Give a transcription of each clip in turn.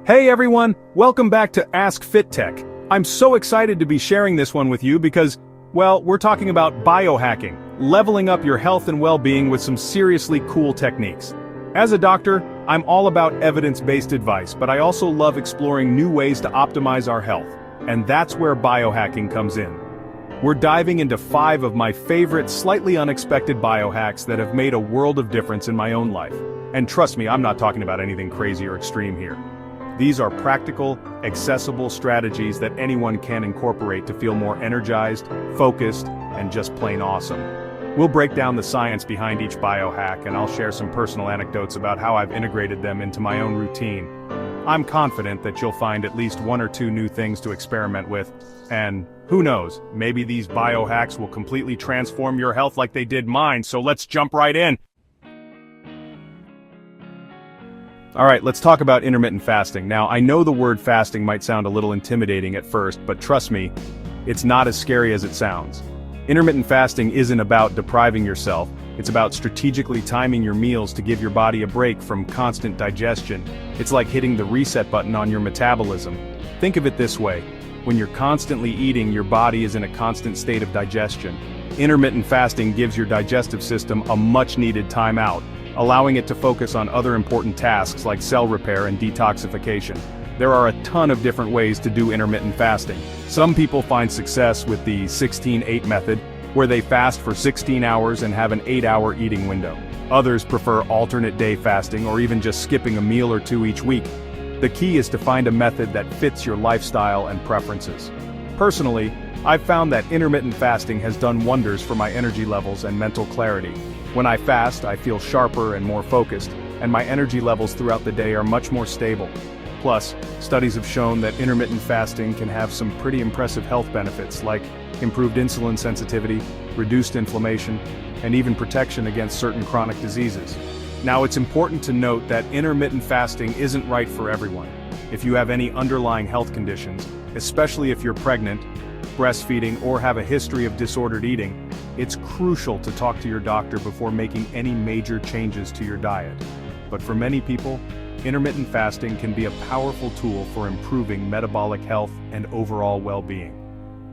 Hey everyone, welcome back to Ask Fit Tech. I'm so excited to be sharing this one with you because, well, we're talking about biohacking, leveling up your health and well-being with some seriously cool techniques. As a doctor, I'm all about evidence-based advice, but I also love exploring new ways to optimize our health, and that's where biohacking comes in. We're diving into 5 of my favorite, slightly unexpected biohacks that have made a world of difference in my own life. And trust me, I'm not talking about anything crazy or extreme here. These are practical, accessible strategies that anyone can incorporate to feel more energized, focused, and just plain awesome. We'll break down the science behind each biohack, and I'll share some personal anecdotes about how I've integrated them into my own routine. I'm confident that you'll find at least 1 or 2 new things to experiment with, and who knows, maybe these biohacks will completely transform your health like they did mine, so let's jump right in. Alright, let's talk about intermittent fasting. Now, I know the word fasting might sound a little intimidating at first, but trust me, it's not as scary as it sounds. Intermittent fasting isn't about depriving yourself, it's about strategically timing your meals to give your body a break from constant digestion. It's like hitting the reset button on your metabolism. Think of it this way, when you're constantly eating, your body is in a constant state of digestion. Intermittent fasting gives your digestive system a much-needed time out, allowing it to focus on other important tasks like cell repair and detoxification. There are a ton of different ways to do intermittent fasting. Some people find success with the 16-8 method, where they fast for 16 hours and have an 8-hour eating window. Others prefer alternate day fasting or even just skipping a meal or 2 each week. The key is to find a method that fits your lifestyle and preferences. Personally, I've found that intermittent fasting has done wonders for my energy levels and mental clarity. When I fast, I feel sharper and more focused, and my energy levels throughout the day are much more stable. Plus, studies have shown that intermittent fasting can have some pretty impressive health benefits like improved insulin sensitivity, reduced inflammation, and even protection against certain chronic diseases. Now, it's important to note that intermittent fasting isn't right for everyone. If you have any underlying health conditions, especially if you're pregnant, breastfeeding, or have a history of disordered eating, it's crucial to talk to your doctor before making any major changes to your diet. But for many people, intermittent fasting can be a powerful tool for improving metabolic health and overall well-being.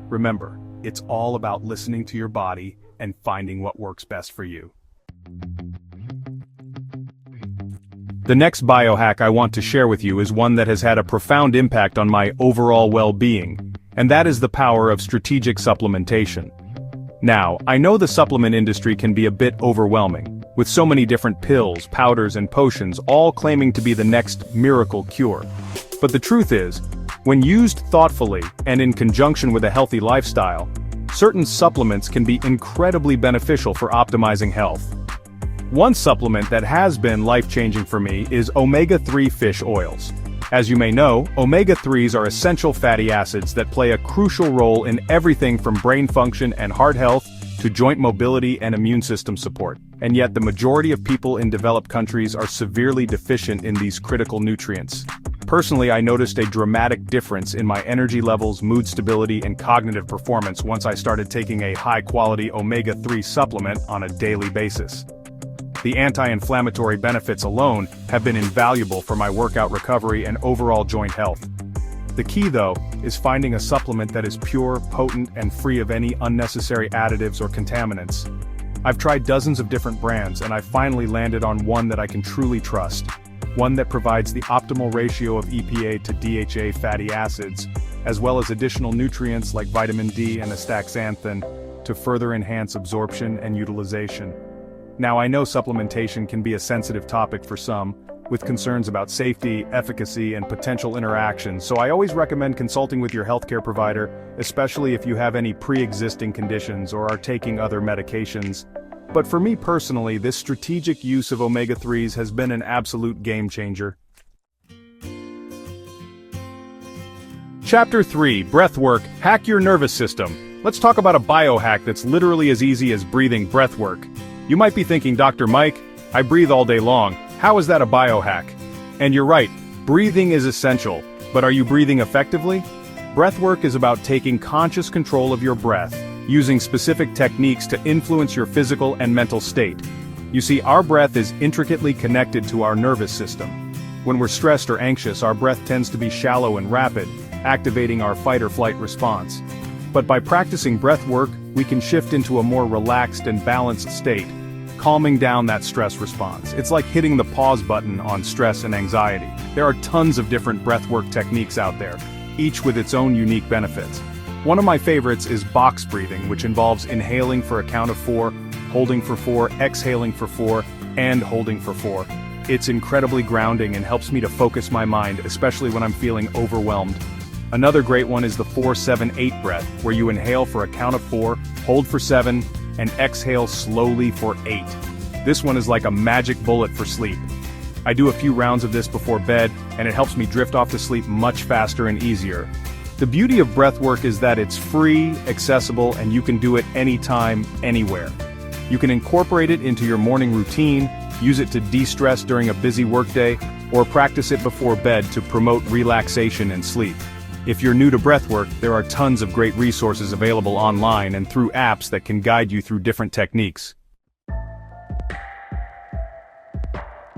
Remember, it's all about listening to your body and finding what works best for you. The next biohack I want to share with you is one that has had a profound impact on my overall well-being, and that is the power of strategic supplementation. Now, I know the supplement industry can be a bit overwhelming, with so many different pills, powders, and potions all claiming to be the next miracle cure. But the truth is, when used thoughtfully and in conjunction with a healthy lifestyle, certain supplements can be incredibly beneficial for optimizing health. One supplement that has been life-changing for me is omega-3 fish oils. As you may know, omega-3s are essential fatty acids that play a crucial role in everything from brain function and heart health to joint mobility and immune system support. And yet the majority of people in developed countries are severely deficient in these critical nutrients. Personally, I noticed a dramatic difference in my energy levels, mood stability, and cognitive performance once I started taking a high-quality omega-3 supplement on a daily basis. The anti-inflammatory benefits alone have been invaluable for my workout recovery and overall joint health. The key, though, is finding a supplement that is pure, potent, and free of any unnecessary additives or contaminants. I've tried dozens of different brands, and I've finally landed on one that I can truly trust. One that provides the optimal ratio of EPA to DHA fatty acids, as well as additional nutrients like vitamin D and astaxanthin to further enhance absorption and utilization. Now, I know supplementation can be a sensitive topic for some, with concerns about safety, efficacy, and potential interactions, so I always recommend consulting with your healthcare provider, especially if you have any pre-existing conditions or are taking other medications. But for me personally, this strategic use of omega-3s has been an absolute game changer. Chapter 3, Breathwork, Hack Your Nervous System. Let's talk about a biohack that's literally as easy as breathing breathwork. You might be thinking, Dr. Mike, I breathe all day long. How is that a biohack? And you're right, breathing is essential, but are you breathing effectively? Breathwork is about taking conscious control of your breath, using specific techniques to influence your physical and mental state. You see, our breath is intricately connected to our nervous system. When we're stressed or anxious, our breath tends to be shallow and rapid, activating our fight or flight response. But by practicing breath work, we can shift into a more relaxed and balanced state, calming down that stress response. It's like hitting the pause button on stress and anxiety. There are tons of different breathwork techniques out there, each with its own unique benefits. One of my favorites is box breathing, which involves inhaling for a count of 4, holding for 4, exhaling for 4, and holding for 4. It's incredibly grounding and helps me to focus my mind, especially when I'm feeling overwhelmed. Another great one is the 4-7-8 breath, where you inhale for a count of 4, hold for 7, and exhale slowly for 8. This one is like a magic bullet for sleep. I do a few rounds of this before bed, and it helps me drift off to sleep much faster and easier. The beauty of breath work is that it's free, accessible, and you can do it anytime, anywhere. You can incorporate it into your morning routine, use it to de-stress during a busy workday, or practice it before bed to promote relaxation and sleep. If you're new to breathwork, there are tons of great resources available online and through apps that can guide you through different techniques.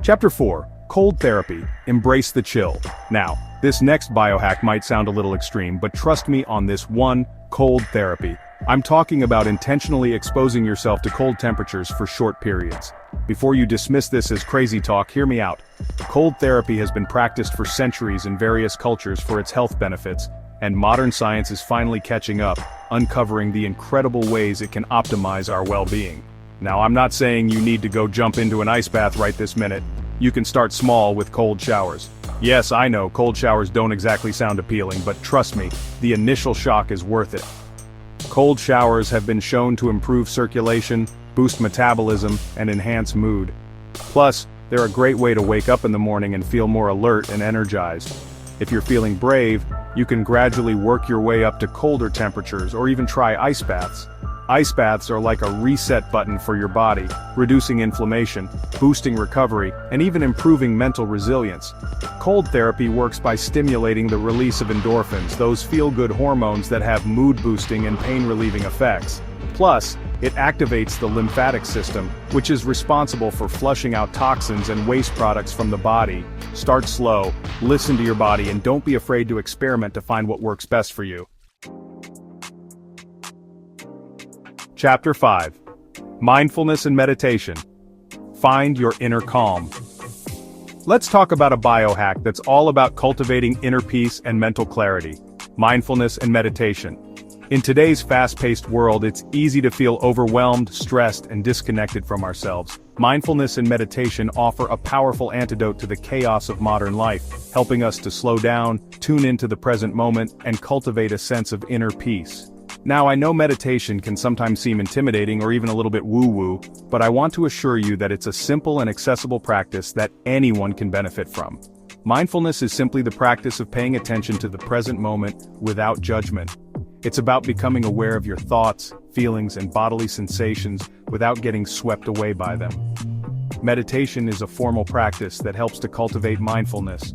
Chapter 4. Cold Therapy. Embrace the chill. Now, this next biohack might sound a little extreme, but trust me on this one, cold therapy. I'm talking about intentionally exposing yourself to cold temperatures for short periods. Before you dismiss this as crazy talk, hear me out. Cold therapy has been practiced for centuries in various cultures for its health benefits, and modern science is finally catching up, uncovering the incredible ways it can optimize our well-being. Now, I'm not saying you need to go jump into an ice bath right this minute. You can start small with cold showers. Yes, I know, cold showers don't exactly sound appealing, but trust me, the initial shock is worth it. Cold showers have been shown to improve circulation, boost metabolism, and enhance mood. Plus, they're a great way to wake up in the morning and feel more alert and energized. If you're feeling brave, you can gradually work your way up to colder temperatures or even try ice baths. Ice baths are like a reset button for your body, reducing inflammation, boosting recovery, and even improving mental resilience. Cold therapy works by stimulating the release of endorphins, those feel-good hormones that have mood-boosting and pain-relieving effects. Plus, it activates the lymphatic system, which is responsible for flushing out toxins and waste products from the body. Start slow, listen to your body, and don't be afraid to experiment to find what works best for you. Chapter 5. Mindfulness and Meditation. Find your inner calm. Let's talk about a biohack that's all about cultivating inner peace and mental clarity. Mindfulness and meditation. In today's fast-paced world, it's easy to feel overwhelmed, stressed, and disconnected from ourselves. Mindfulness and meditation offer a powerful antidote to the chaos of modern life, helping us to slow down, tune into the present moment, and cultivate a sense of inner peace. Now, I know meditation can sometimes seem intimidating or even a little bit woo-woo, but I want to assure you that it's a simple and accessible practice that anyone can benefit from. Mindfulness is simply the practice of paying attention to the present moment without judgment. It's about becoming aware of your thoughts, feelings, and bodily sensations without getting swept away by them. Meditation is a formal practice that helps to cultivate mindfulness.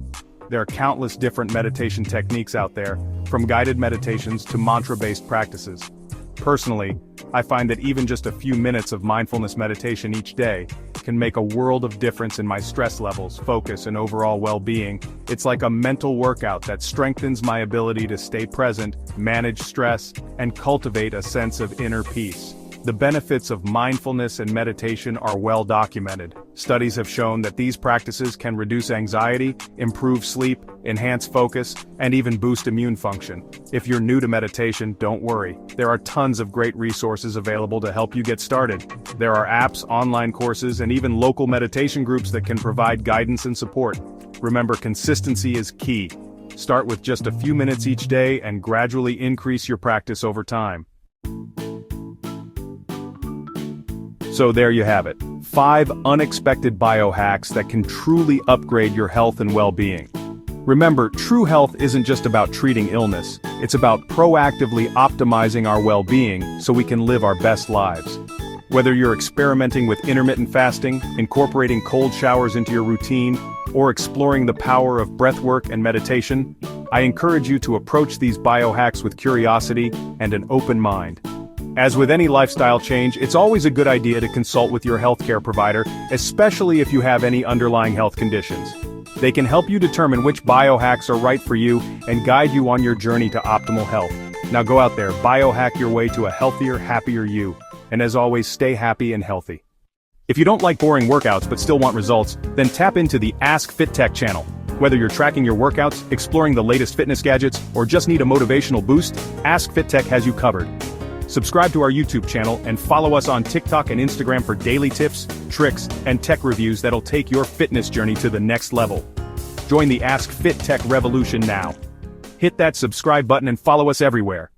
There are countless different meditation techniques out there, from guided meditations to mantra-based practices. Personally, I find that even just a few minutes of mindfulness meditation each day can make a world of difference in my stress levels, focus, and overall well-being. It's like a mental workout that strengthens my ability to stay present, manage stress, and cultivate a sense of inner peace. The benefits of mindfulness and meditation are well documented. Studies have shown that these practices can reduce anxiety, improve sleep, enhance focus, and even boost immune function. If you're new to meditation, don't worry. There are tons of great resources available to help you get started. There are apps, online courses, and even local meditation groups that can provide guidance and support. Remember, consistency is key. Start with just a few minutes each day and gradually increase your practice over time. So there you have it. 5 unexpected biohacks that can truly upgrade your health and well-being. Remember, true health isn't just about treating illness, it's about proactively optimizing our well-being so we can live our best lives. Whether you're experimenting with intermittent fasting, incorporating cold showers into your routine, or exploring the power of breathwork and meditation, I encourage you to approach these biohacks with curiosity and an open mind. As with any lifestyle change, it's always a good idea to consult with your healthcare provider, especially if you have any underlying health conditions. They can help you determine which biohacks are right for you and guide you on your journey to optimal health. Now go out there, biohack your way to a healthier, happier you. And as always, stay happy and healthy. If you don't like boring workouts but still want results, then tap into the Ask Fit Tech channel. Whether you're tracking your workouts, exploring the latest fitness gadgets, or just need a motivational boost, Ask Fit Tech has you covered. Subscribe to our YouTube channel and follow us on TikTok and Instagram for daily tips, tricks, and tech reviews that'll take your fitness journey to the next level. Join the Ask Fit Tech revolution now. Hit that subscribe button and follow us everywhere.